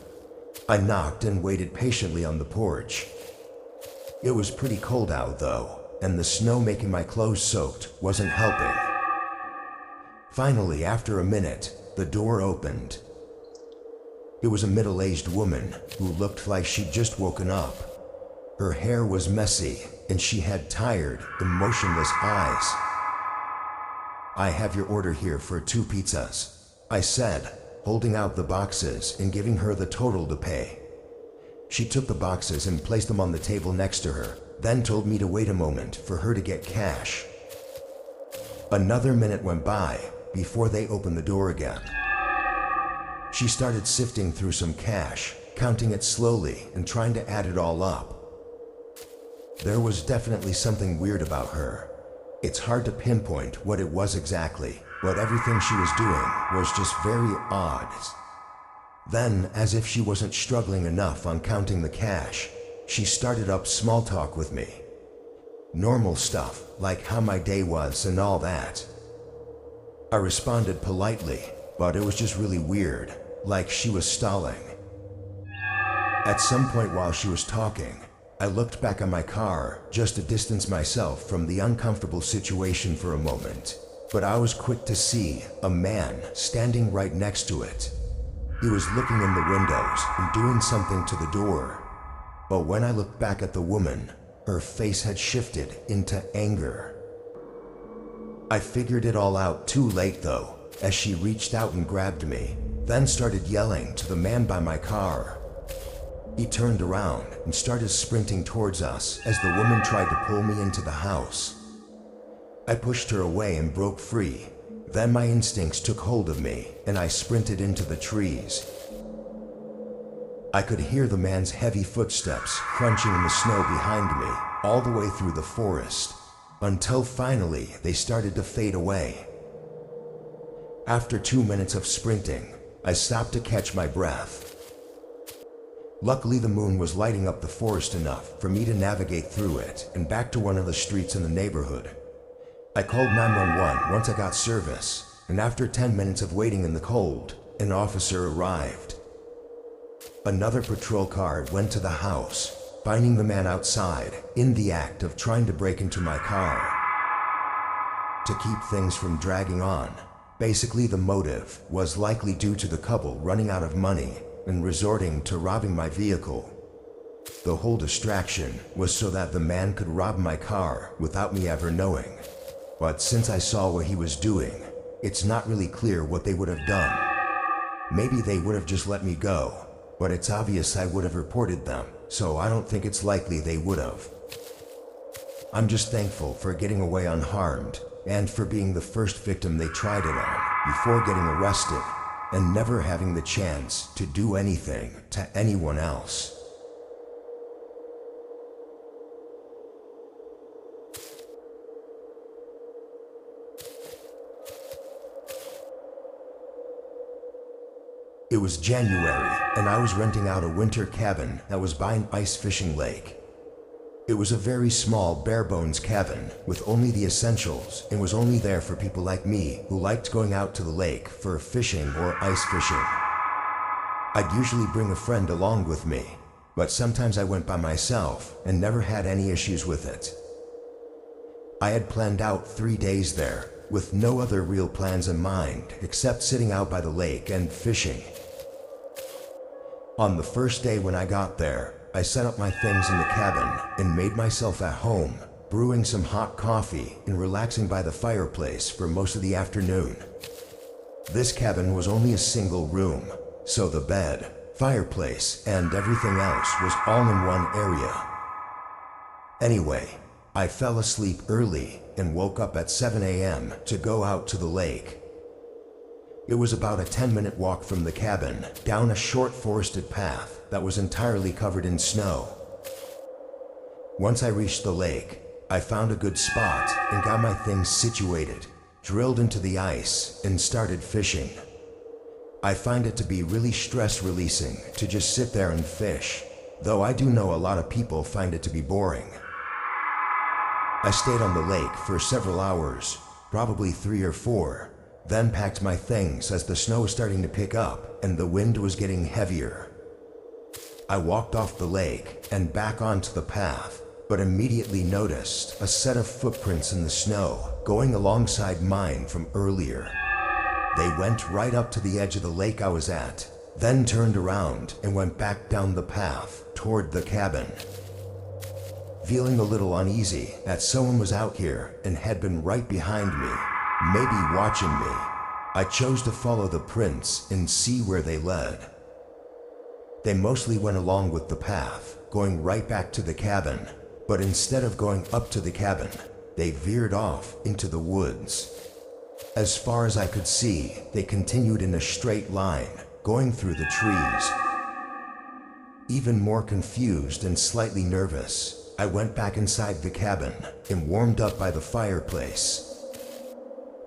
I knocked and waited patiently on the porch. It was pretty cold out though, and the snow making my clothes soaked wasn't helping. Finally, after a minute, the door opened. It was a middle-aged woman who looked like she'd just woken up. Her hair was messy, and she had tired, emotionless eyes. "I have your order here for 2 pizzas," I said, holding out the boxes and giving her the total to pay. She took the boxes and placed them on the table next to her, then told me to wait a moment for her to get cash. Another minute went by before they opened the door again. She started sifting through some cash, counting it slowly and trying to add it all up. There was definitely something weird about her. It's hard to pinpoint what it was exactly, but everything she was doing was just very odd. Then, as if she wasn't struggling enough on counting the cash, she started up small talk with me. Normal stuff, like how my day was and all that. I responded politely, but it was just really weird, like she was stalling. At some point while she was talking, I looked back on my car just to distance myself from the uncomfortable situation for a moment, but I was quick to see a man standing right next to it. He was looking in the windows and doing something to the door. But when I looked back at the woman, her face had shifted into anger. I figured it all out too late though, as she reached out and grabbed me, then started yelling to the man by my car. He turned around and started sprinting towards us as the woman tried to pull me into the house. I pushed her away and broke free. Then my instincts took hold of me and I sprinted into the trees. I could hear the man's heavy footsteps crunching in the snow behind me all the way through the forest, until finally they started to fade away. After 2 minutes of sprinting, I stopped to catch my breath. Luckily, the moon was lighting up the forest enough for me to navigate through it and back to one of the streets in the neighborhood. I called 911 once I got service, and after 10 minutes of waiting in the cold, an officer arrived. Another patrol car went to the house, finding the man outside in the act of trying to break into my car. To keep things from dragging on, basically the motive was likely due to the couple running out of money and resorting to robbing my vehicle. The whole distraction was so that the man could rob my car without me ever knowing. But since I saw what he was doing, it's not really clear what they would have done. Maybe they would have just let me go, but it's obvious I would have reported them, so I don't think it's likely they would have. I'm just thankful for getting away unharmed and for being the first victim they tried it on before getting arrested and never having the chance to do anything to anyone else. It was January, and I was renting out a winter cabin that was by an ice fishing lake. It was a very small, bare-bones cabin with only the essentials and was only there for people like me who liked going out to the lake for fishing or ice fishing. I'd usually bring a friend along with me, but sometimes I went by myself and never had any issues with it. I had planned out 3 days there, with no other real plans in mind except sitting out by the lake and fishing. On the first day when I got there, I set up my things in the cabin and made myself at home, brewing some hot coffee and relaxing by the fireplace for most of the afternoon. This cabin was only a single room, so the bed, fireplace, and everything else was all in one area. Anyway, I fell asleep early and woke up at 7 a.m. to go out to the lake. It was about a 10-minute walk from the cabin, down a short forested path that was entirely covered in snow. Once I reached the lake, I found a good spot and got my things situated, drilled into the ice, and started fishing. I find it to be really stress-releasing to just sit there and fish, though I do know a lot of people find it to be boring. I stayed on the lake for several hours, probably 3 or 4, then packed my things as the snow was starting to pick up and the wind was getting heavier. I walked off the lake and back onto the path, but immediately noticed a set of footprints in the snow going alongside mine from earlier. They went right up to the edge of the lake I was at, then turned around and went back down the path toward the cabin. Feeling a little uneasy that someone was out here and had been right behind me, maybe watching me, I chose to follow the prints and see where they led. They mostly went along with the path, going right back to the cabin, but instead of going up to the cabin, they veered off into the woods. As far as I could see, they continued in a straight line, going through the trees. Even more confused and slightly nervous, I went back inside the cabin and warmed up by the fireplace.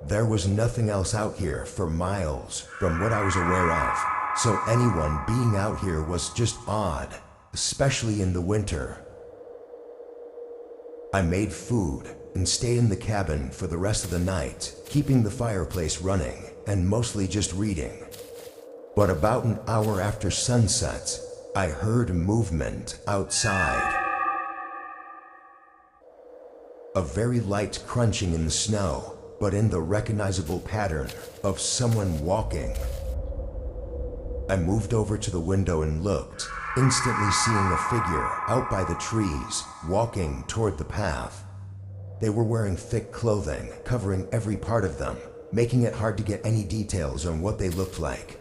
There was nothing else out here for miles from what I was aware of, so anyone being out here was just odd, especially in the winter. I made food and stayed in the cabin for the rest of the night, keeping the fireplace running and mostly just reading. But about an hour after sunset, I heard movement outside. A very light crunching in the snow, but in the recognizable pattern of someone walking. I moved over to the window and looked, instantly seeing a figure out by the trees, walking toward the path. They were wearing thick clothing, covering every part of them, making it hard to get any details on what they looked like.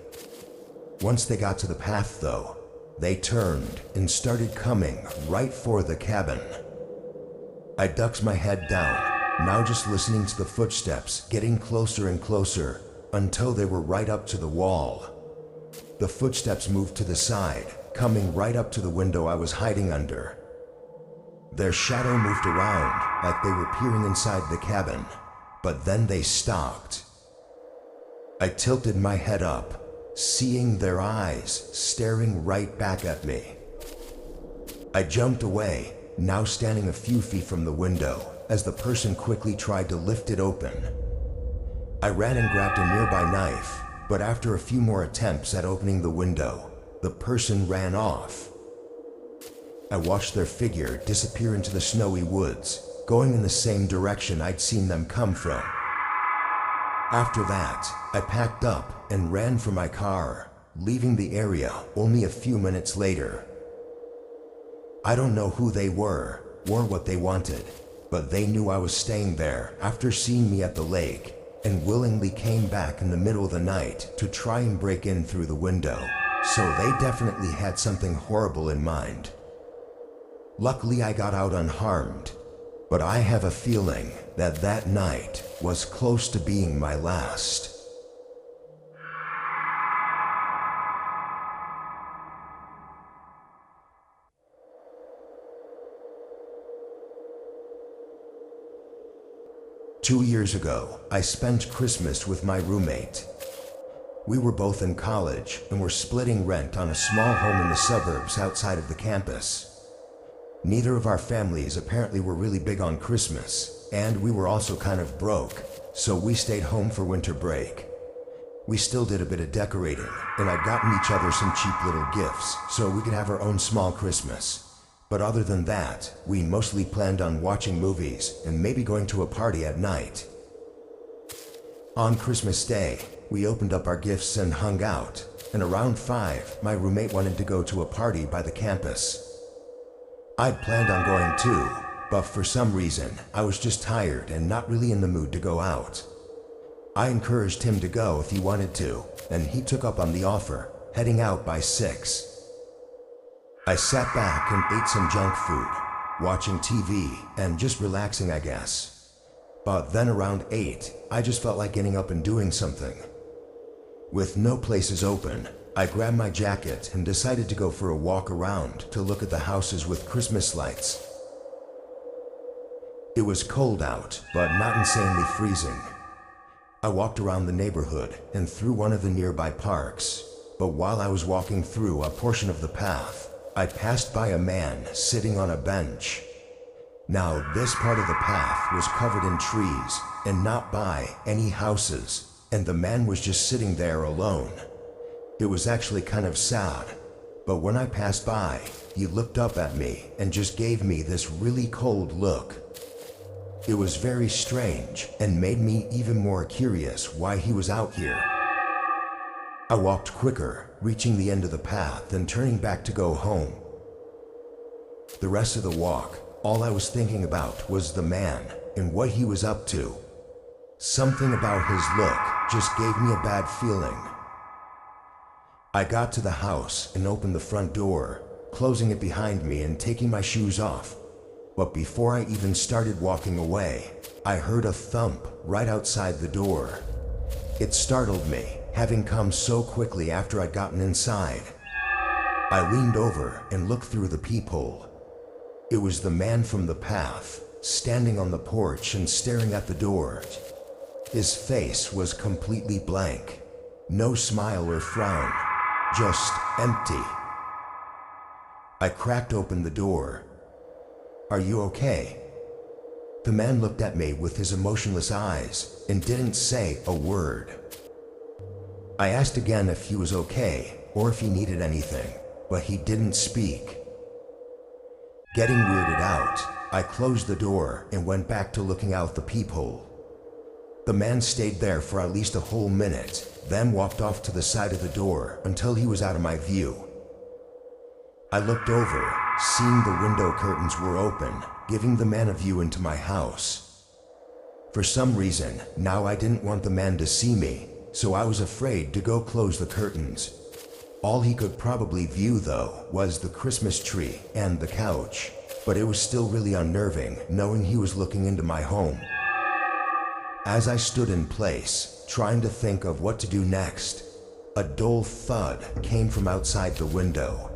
Once they got to the path, though, they turned and started coming right for the cabin. I ducked my head down, now just listening to the footsteps getting closer and closer until they were right up to the wall. The footsteps moved to the side, coming right up to the window I was hiding under. Their shadow moved around like they were peering inside the cabin, but then they stopped. I tilted my head up, seeing their eyes staring right back at me. I jumped away, now standing a few feet from the window, as the person quickly tried to lift it open. I ran and grabbed a nearby knife, but after a few more attempts at opening the window, the person ran off. I watched their figure disappear into the snowy woods, going in the same direction I'd seen them come from. After that, I packed up and ran for my car, leaving the area only a few minutes later. I don't know who they were or what they wanted, but they knew I was staying there after seeing me at the lake and willingly came back in the middle of the night to try and break in through the window, so they definitely had something horrible in mind. Luckily, I got out unharmed, but I have a feeling that that night was close to being my last. Two years ago, I spent Christmas with my roommate. We were both in college and were splitting rent on a small home in the suburbs outside of the campus. Neither of our families apparently were really big on Christmas, and we were also kind of broke, so we stayed home for winter break. We still did a bit of decorating, and I'd gotten each other some cheap little gifts so we could have our own small Christmas. But other than that, we mostly planned on watching movies and maybe going to a party at night. On Christmas Day, we opened up our gifts and hung out, and around 5, my roommate wanted to go to a party by the campus. I'd planned on going too, but for some reason, I was just tired and not really in the mood to go out. I encouraged him to go if he wanted to, and he took up on the offer, heading out by 6. I sat back and ate some junk food, watching TV and just relaxing, I guess. But then around 8, I just felt like getting up and doing something. With no places open, I grabbed my jacket and decided to go for a walk around to look at the houses with Christmas lights. It was cold out, but not insanely freezing. I walked around the neighborhood and through one of the nearby parks, but while I was walking through a portion of the path, I passed by a man sitting on a bench. Now, this part of the path was covered in trees and not by any houses, and the man was just sitting there alone. It was actually kind of sad, but when I passed by, he looked up at me and just gave me this really cold look. It was very strange and made me even more curious why he was out here. I walked quicker, reaching the end of the path and turning back to go home. The rest of the walk, all I was thinking about was the man and what he was up to. Something about his look just gave me a bad feeling. I got to the house and opened the front door, closing it behind me and taking my shoes off. But before I even started walking away, I heard a thump right outside the door. It startled me, having come so quickly after I'd gotten inside. I leaned over and looked through the peephole. It was the man from the path, standing on the porch and staring at the door. His face was completely blank. No smile or frown, just empty. I cracked open the door. "Are you okay?" The man looked at me with his emotionless eyes and didn't say a word. I asked again if he was okay or if he needed anything, but he didn't speak. Getting weirded out, I closed the door and went back to looking out the peephole. The man stayed there for at least a whole minute, then walked off to the side of the door until he was out of my view. I looked over, seeing the window curtains were open, giving the man a view into my house. For some reason, now I didn't want the man to see me, so I was afraid to go close the curtains. All he could probably view, though, was the Christmas tree and the couch, but it was still really unnerving knowing he was looking into my home. As I stood in place, trying to think of what to do next, a dull thud came from outside the window.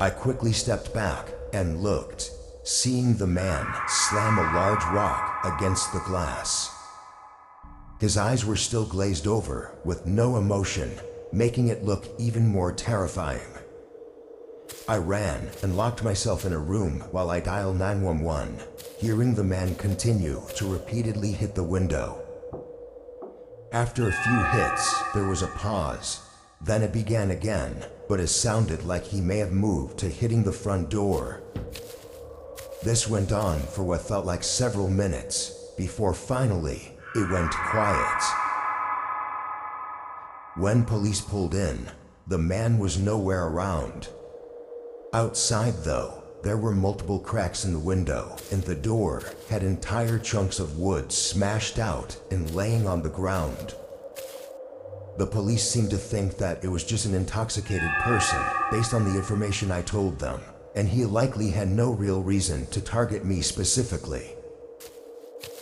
I quickly stepped back and looked, seeing the man slam a large rock against the glass. His eyes were still glazed over, with no emotion, making it look even more terrifying. I ran and locked myself in a room while I dialed 911, hearing the man continue to repeatedly hit the window. After a few hits, there was a pause. Then it began again, but it sounded like he may have moved to hitting the front door. This went on for what felt like several minutes, before finally it went quiet. When police pulled in, the man was nowhere around. Outside, though, there were multiple cracks in the window, and the door had entire chunks of wood smashed out and laying on the ground. The police seemed to think that it was just an intoxicated person based on the information I told them, and he likely had no real reason to target me specifically.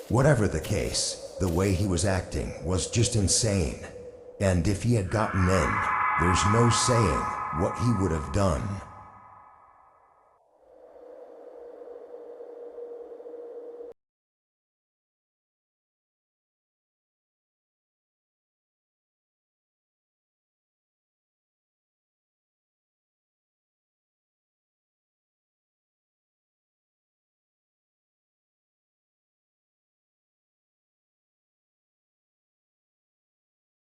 Whatever the case, the way he was acting was just insane, and if he had gotten in, there's no saying what he would have done.